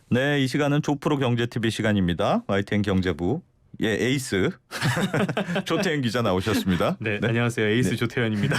네, 이 시간은 조프로 경제TV 시간입니다. YTN 경제부 에이스 조태현 기자 나오셨습니다. 네, 안녕하세요. 에이스 네. 조태현입니다.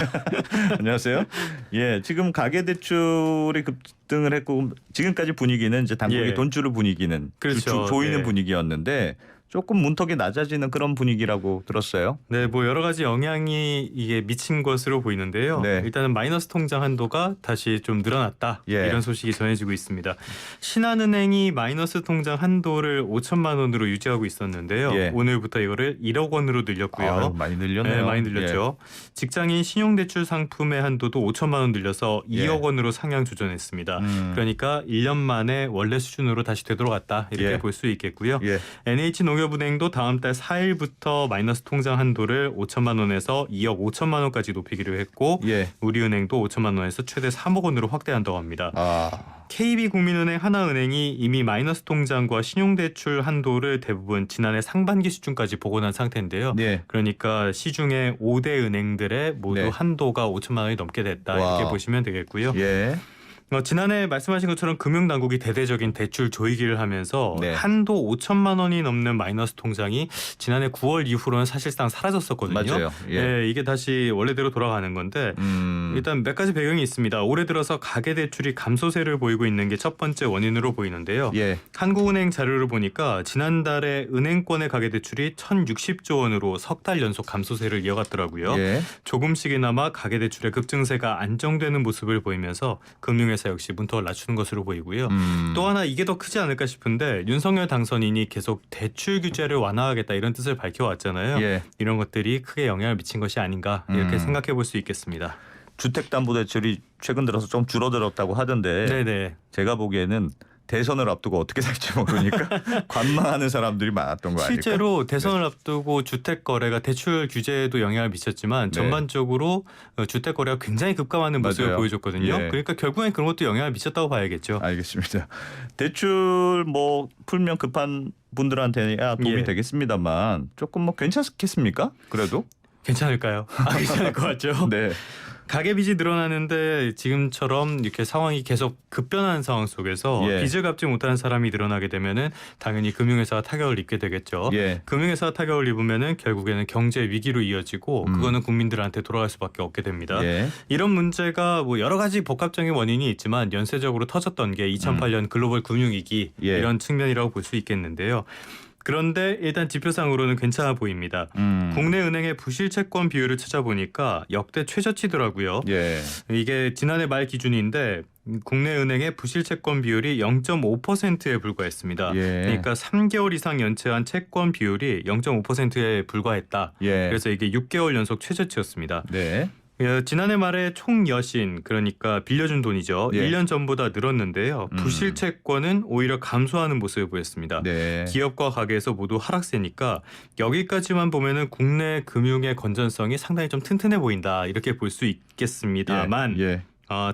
안녕하세요. 예, 지금 가계 대출이 급등을 했고 지금까지 분위기는 이제 당국이 예. 돈줄을 분위기는 그렇죠. 조이는 네. 분위기였는데 조금 문턱이 낮아지는 그런 분위기라고 들었어요. 네, 뭐 여러 가지 영향이 이게 미친 것으로 보이는데요. 네. 일단은 마이너스 통장 한도가 다시 좀 늘어났다. 예. 이런 소식이 전해지고 있습니다. 신한은행이 마이너스 통장 한도를 5천만 원으로 유지하고 있었는데요. 예. 오늘부터 이거를 1억 원으로 늘렸고요. 아유, 많이 늘렸네요. 네, 많이 늘렸죠. 직장인 신용대출 상품의 한도도 5천만 원 늘려서 2억 원으로 상향 조정했습니다. 그러니까 1년 만에 원래 수준으로 다시 되돌아갔다. 이렇게 예. 볼 수 있겠고요. 예. NH농협은행도 다음 달 4일부터 마이너스 통장 한도를 5천만 원에서 2억 5천만 원까지 높이기로 했고 예. 우리은행도 5천만 원에서 최대 3억 원으로 확대한다고 합니다. 아, KB국민은행, 하나은행이 이미 마이너스 통장과 신용대출 한도를 대부분 지난해 상반기 수준까지 복원한 상태인데요. 네. 그러니까 시중에 5대 은행들의 모두 네. 한도가 5천만 원이 넘게 됐다. 와. 이렇게 보시면 되겠고요. 예. 지난해 말씀하신 것처럼 금융당국이 대대적인 대출 조이기를 하면서 네. 한도 5천만 원이 넘는 마이너스 통장이 지난해 9월 이후로는 사실상 사라졌었거든요. 맞아요. 예. 네, 이게 다시 원래대로 돌아가는 건데 일단 몇 가지 배경이 있습니다. 올해 들어서 가계대출이 감소세를 보이고 있는 게 첫 번째 원인으로 보이는데요. 예. 한국은행 자료를 보니까 지난달에 은행권의 가계대출이 1,060조 원으로 석 달 연속 감소세를 이어갔더라고요. 예. 조금씩이나마 가계대출의 급증세가 안정되는 모습을 보이면서 금융회사 역시 문턱을 낮추는 것으로 보이고요. 또 하나 이게 더 크지 않을까 싶은데 윤석열 당선인이 계속 대출 규제를 완화하겠다 이런 뜻을 밝혀왔잖아요. 예. 이런 것들이 크게 영향을 미친 것이 아닌가 이렇게 생각해 볼 수 있겠습니다. 주택담보대출이 최근 들어서 좀 줄어들었다고 하던데 네네. 제가 보기에는 대선을 앞두고 어떻게 될지 모르니까 관망하는 사람들이 많았던 거 아닐까? 실제로 대선을 앞두고 주택 거래가 대출 규제에도 영향을 미쳤지만 네. 전반적으로 주택 거래가 굉장히 급감하는 모습을 맞아요. 보여줬거든요. 예. 그러니까 결국엔 그런 것도 영향을 미쳤다고 봐야겠죠. 알겠습니다. 대출 뭐 풀면 급한 분들한테야 도움이 예. 되겠습니다만 조금 뭐 괜찮겠습니까? 그래도? 괜찮을까요? 괜찮을 것 같죠. 네. 가계빚이 늘어나는데 지금처럼 이렇게 상황이 계속 급변하는 상황 속에서 예. 빚을 갚지 못하는 사람이 늘어나게 되면은 당연히 금융회사가 타격을 입게 되겠죠. 예. 금융회사가 타격을 입으면은 결국에는 경제 위기로 이어지고 그거는 국민들한테 돌아갈 수밖에 없게 됩니다. 예. 이런 문제가 뭐 여러 가지 복합적인 원인이 있지만 연쇄적으로 터졌던 게 2008년 글로벌 금융위기 예. 이런 측면이라고 볼 수 있겠는데요. 그런데 일단 지표상으로는 괜찮아 보입니다. 국내 은행의 부실 채권 비율을 찾아보니까 역대 최저치더라고요. 예. 이게 지난해 말 기준인데 국내 은행의 부실 채권 비율이 0.5%에 불과했습니다. 예. 그러니까 3개월 이상 연체한 채권 비율이 0.5%에 불과했다. 예. 그래서 이게 6개월 연속 최저치였습니다. 네. 지난해 말에 총 여신 그러니까 빌려준 돈이죠. 예. 1년 전보다 늘었는데요. 부실 채권은 오히려 감소하는 모습을 보였습니다. 네. 기업과 가게에서 모두 하락세니까 여기까지만 보면은 국내 금융의 건전성이 상당히 좀 튼튼해 보인다 이렇게 볼 수 있겠습니다만 예.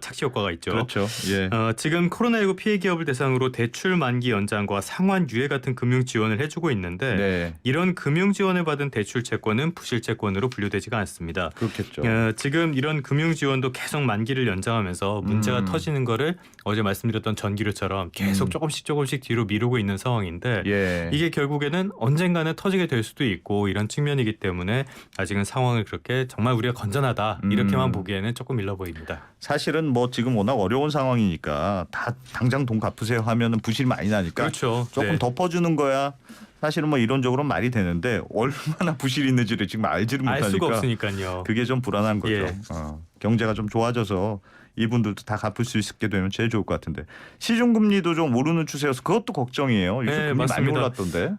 착시 효과가 있죠. 그렇죠. 예. 지금 코로나19 피해 기업을 대상으로 대출 만기 연장과 상환 유예 같은 금융 지원을 해주고 있는데 네. 이런 금융 지원을 받은 대출 채권은 부실 채권으로 분류되지가 않습니다. 그렇겠죠. 지금 이런 금융 지원도 계속 만기를 연장하면서 문제가 터지는 거를 어제 말씀드렸던 전기료처럼 계속 조금씩 뒤로 미루고 있는 상황인데 예. 이게 결국에는 언젠가는 터지게 될 수도 있고 이런 측면이기 때문에 아직은 상황을 그렇게 정말 우리가 건전하다 이렇게만 보기에는 조금 일러 보입니다. 사실은 뭐 지금 워낙 어려운 상황이니까 다 당장 돈 갚으세요 하면은 부실이 많이 나니까 그렇죠. 조금 네. 덮어주는 거야. 사실은 뭐 이론적으로 말이 되는데 얼마나 부실이 있는지를 지금 알지를 알 수가 못하니까 없으니까요. 그게 좀 불안한 거죠. 예. 경제가 좀 좋아져서 이분들도 다 갚을 수 있게 되면 제일 좋을 것 같은데 시중금리도 좀 오르는 추세여서 그것도 걱정이에요. 요즘 네, 금리 많이 맞습니다. 올랐던데.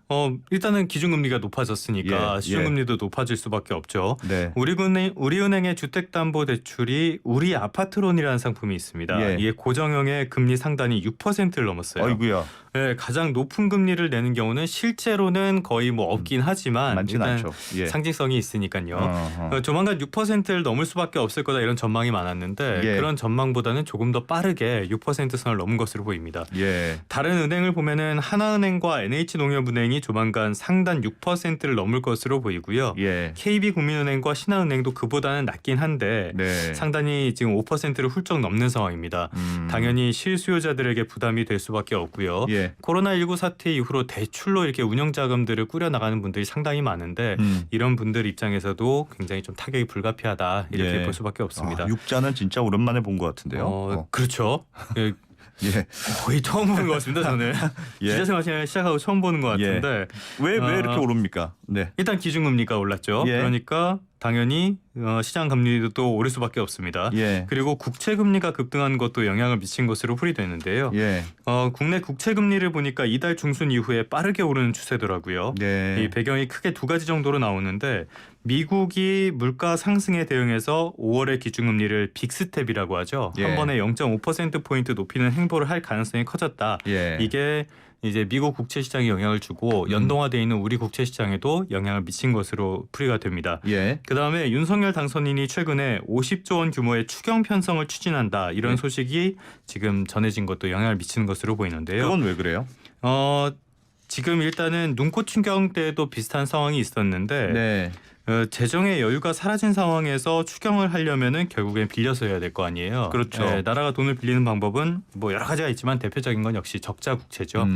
일단은 기준금리가 높아졌으니까 예, 시중금리도 높아질 수밖에 없죠. 네. 우리은행의 주택담보대출이 우리 아파트론이라는 상품이 있습니다. 예. 이게 고정형의 금리 상단이 6%를 넘었어요. 어이구야. 네, 가장 높은 금리를 내는 경우는 실제로는 거의 뭐 없긴 하지만 많진 일단 않죠. 예. 상징성이 있으니까요. 어허. 조만간 6%를 넘을 수밖에 없을 거다 이런 전망이 많았는데 예. 그런 전망보다는 조금 더 빠르게 6% 선을 넘은 것으로 보입니다. 예. 다른 은행을 보면은 하나은행과 NH농협은행이 조만간 상단 6%를 넘을 것으로 보이고요. 예. KB국민은행과 신한은행도 그보다는 낮긴 한데 네. 상단이 지금 5%를 훌쩍 넘는 상황입니다. 당연히 실수요자들에게 부담이 될 수밖에 없고요. 예. 예. 코로나19 사태 이후로 대출로 이렇게 운영 자금들을 꾸려 나가는 분들이 상당히 많은데 이런 분들 입장에서도 굉장히 좀 타격이 불가피하다 이렇게 예. 볼 수밖에 없습니다. 육자는 진짜 오랜만에 본 것 같은데요. 그렇죠. 예, 예. 거의 처음 보는 것 같습니다. 저는 예. 기자생활 시작하고 처음 보는 것 같은데 왜 이렇게 오릅니까? 네. 일단 기준금리가 올랐죠. 예. 그러니까 당연히 시장 금리도 또 오를 수밖에 없습니다. 예. 그리고 국채 금리가 급등한 것도 영향을 미친 것으로 풀이되는데요. 예. 국내 국채 금리를 보니까 이달 중순 이후에 빠르게 오르는 추세더라고요. 네. 이 배경이 크게 두 가지 정도로 나오는데 미국이 물가 상승에 대응해서 5월의 기준금리를 빅스텝이라고 하죠. 예. 한 번에 0.5%포인트 높이는 행보를 할 가능성이 커졌다. 예. 이게 이제 미국 국채 시장에 영향을 주고 연동화되어 있는 우리 국채 시장에도 영향을 미친 것으로 풀이가 됩니다. 예. 그다음에 윤석열 당선인이 최근에 50조 원 규모의 추경 편성을 추진한다. 이런 예. 소식이 지금 전해진 것도 영향을 미치는 것으로 보이는데요. 그건 왜 그래요? 지금 일단은 눈꽃 추경 때도 비슷한 상황이 있었는데 네. 재정의 여유가 사라진 상황에서 추경을 하려면은 결국엔 빌려서 해야 될 거 아니에요. 그렇죠. 나라가 돈을 빌리는 방법은 뭐 여러 가지가 있지만 대표적인 건 역시 적자 국채죠.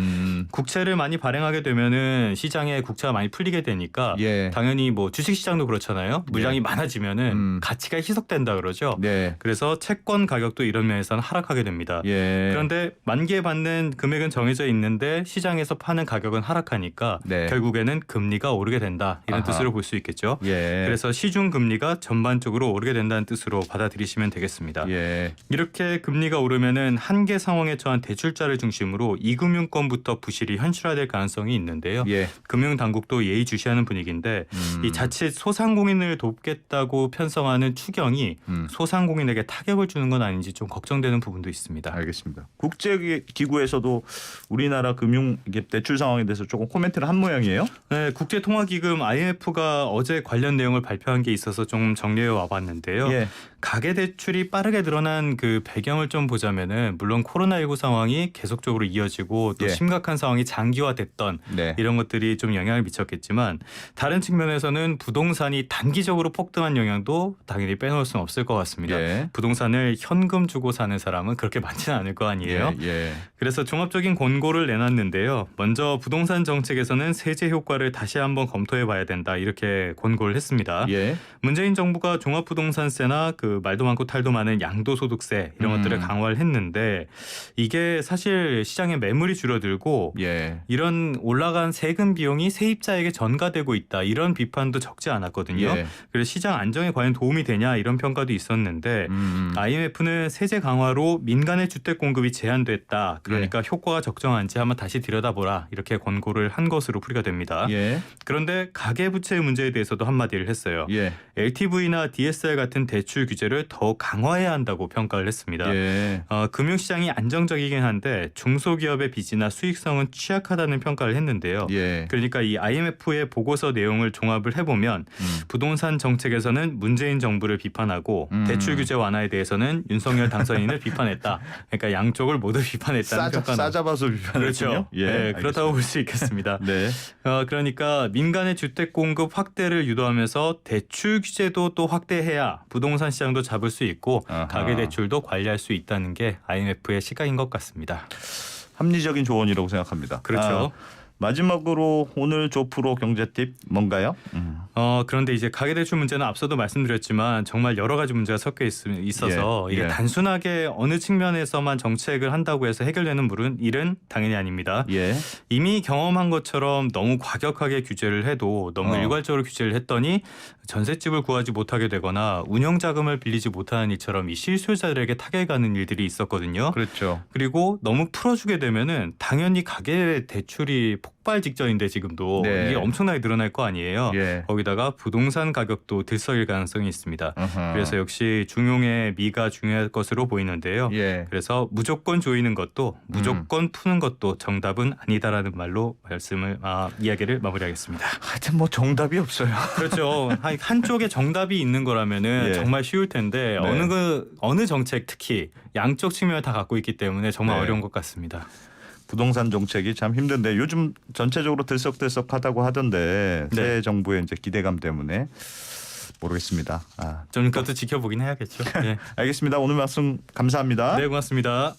국채를 많이 발행하게 되면은 시장에 국채가 많이 풀리게 되니까 예. 당연히 뭐 주식 시장도 그렇잖아요. 물량이 예. 많아지면은 가치가 희석된다 그러죠. 네. 그래서 채권 가격도 이런 면에서는 하락하게 됩니다. 예. 그런데 만기에 받는 금액은 정해져 있는데 시장에서 파는 가격은 하락하니까 네. 결국에는 금리가 오르게 된다. 이런 아하. 뜻으로 볼 수 있겠죠. 예. 그래서 시중 금리가 전반적으로 오르게 된다는 뜻으로 받아들이시면 되겠습니다. 예. 이렇게 금리가 오르면은 한계 상황에 처한 대출자를 중심으로 이금융권부터 부실이 현실화될 가능성이 있는데요. 예. 금융 당국도 예의주시하는 분위기인데 이 자칫 소상공인을 돕겠다고 편성하는 추경이 소상공인에게 타격을 주는 건 아닌지 좀 걱정되는 부분도 있습니다. 알겠습니다. 국제기구에서도 우리나라 금융 대출 상황에 대해서 조금 코멘트를 한 모양이에요. 네, 국제통화기금 IMF가 어제 관련 내용을 발표한 게 있어서 좀 정리해 와봤는데요. 예. 가계 대출이 빠르게 늘어난 그 배경을 좀 보자면은 물론 코로나19 상황이 계속적으로 이어지고 또 예. 심각한 상황이 장기화됐던 네. 이런 것들이 좀 영향을 미쳤겠지만 다른 측면에서는 부동산이 단기적으로 폭등한 영향도 당연히 빼놓을 수는 없을 것 같습니다. 예. 부동산을 현금 주고 사는 사람은 그렇게 많지는 않을 거 아니에요. 예. 그래서 종합적인 권고를 내놨는데요. 먼저 부동산 정책에서는 세제 효과를 다시 한번 검토해 봐야 된다. 이렇게 권고를 했습니다. 예. 문재인 정부가 종합부동산세나 그 말도 많고 탈도 많은 양도소득세 이런 것들을 강화를 했는데 이게 사실 시장에 매물이 줄어들고 예. 이런 올라간 세금 비용이 세입자에게 전가되고 있다. 이런 비판도 적지 않았거든요. 예. 그래서 시장 안정에 과연 도움이 되냐 이런 평가도 있었는데 IMF는 세제 강화로 민간의 주택 공급이 제한됐다. 그러니까 효과가 적정한지 한번 다시 들여다보라. 이렇게 권고를 한 것으로 풀이가 됩니다. 예. 그런데 가계부채 문제에 대해서도 한마디를 했어요. 예. LTV나 DSR 같은 대출 규제를 더 강화해야 한다고 평가를 했습니다. 예. 금융시장이 안정적이긴 한데 중소기업의 빚이나 수익성은 취약하다는 평가를 했는데요. 예. 그러니까 이 IMF의 보고서 내용을 종합을 해보면 부동산 정책에서는 문재인 정부를 비판하고 대출 규제 완화에 대해서는 윤석열 당선인을 비판했다. 그러니까 양쪽을 모두 비판했다는 평가는 싸잡아서 비판했군요. 그렇죠. 예. 네, 그렇다고 볼 수 있겠습니다. 네. 그러니까 민간의 주택 공급 확대를 유도하면서 대출 규제도 또 확대해야 부동산 시장도 잡을 수 있고 아하. 가계 대출도 관리할 수 있다는 게 IMF의 시각인 것 같습니다. 합리적인 조언이라고 생각합니다. 그렇죠. 마지막으로 오늘 조프로 경제팁 뭔가요? 그런데 이제 가계대출 문제는 앞서도 말씀드렸지만 정말 여러 가지 문제가 섞여 있어서 예, 이게 예. 단순하게 어느 측면에서만 정책을 한다고 해서 해결되는 일은 당연히 아닙니다. 예. 이미 경험한 것처럼 너무 과격하게 규제를 해도 너무 일괄적으로 규제를 했더니 전셋집을 구하지 못하게 되거나 운영자금을 빌리지 못하는 일처럼 이 실수요자들에게 타격이 가는 일들이 있었거든요. 그렇죠. 그리고 너무 풀어주게 되면은 당연히 가계 대출이 폭발 직전인데 지금도 네. 이게 엄청나게 늘어날 거 아니에요. 예. 거기다가 부동산 가격도 들썩일 가능성이 있습니다. 어허. 그래서 역시 중용의 미가 중요할 것으로 보이는데요. 예. 그래서 무조건 조이는 것도 무조건 푸는 것도 정답은 아니다라는 말로 이야기를 마무리하겠습니다. 하여튼 뭐 정답이 없어요. 그렇죠. 한쪽에 정답이 있는 거라면은 예. 정말 쉬울 텐데 네. 어느 정책 특히 양쪽 측면을 다 갖고 있기 때문에 정말 네. 어려운 것 같습니다. 부동산 정책이 참 힘든데 요즘 전체적으로 들썩들썩하다고 하던데 네. 새 정부의 이제 기대감 때문에 모르겠습니다. 좀 그것도 지켜보긴 해야겠죠. 네. 알겠습니다. 오늘 말씀 감사합니다. 네, 고맙습니다.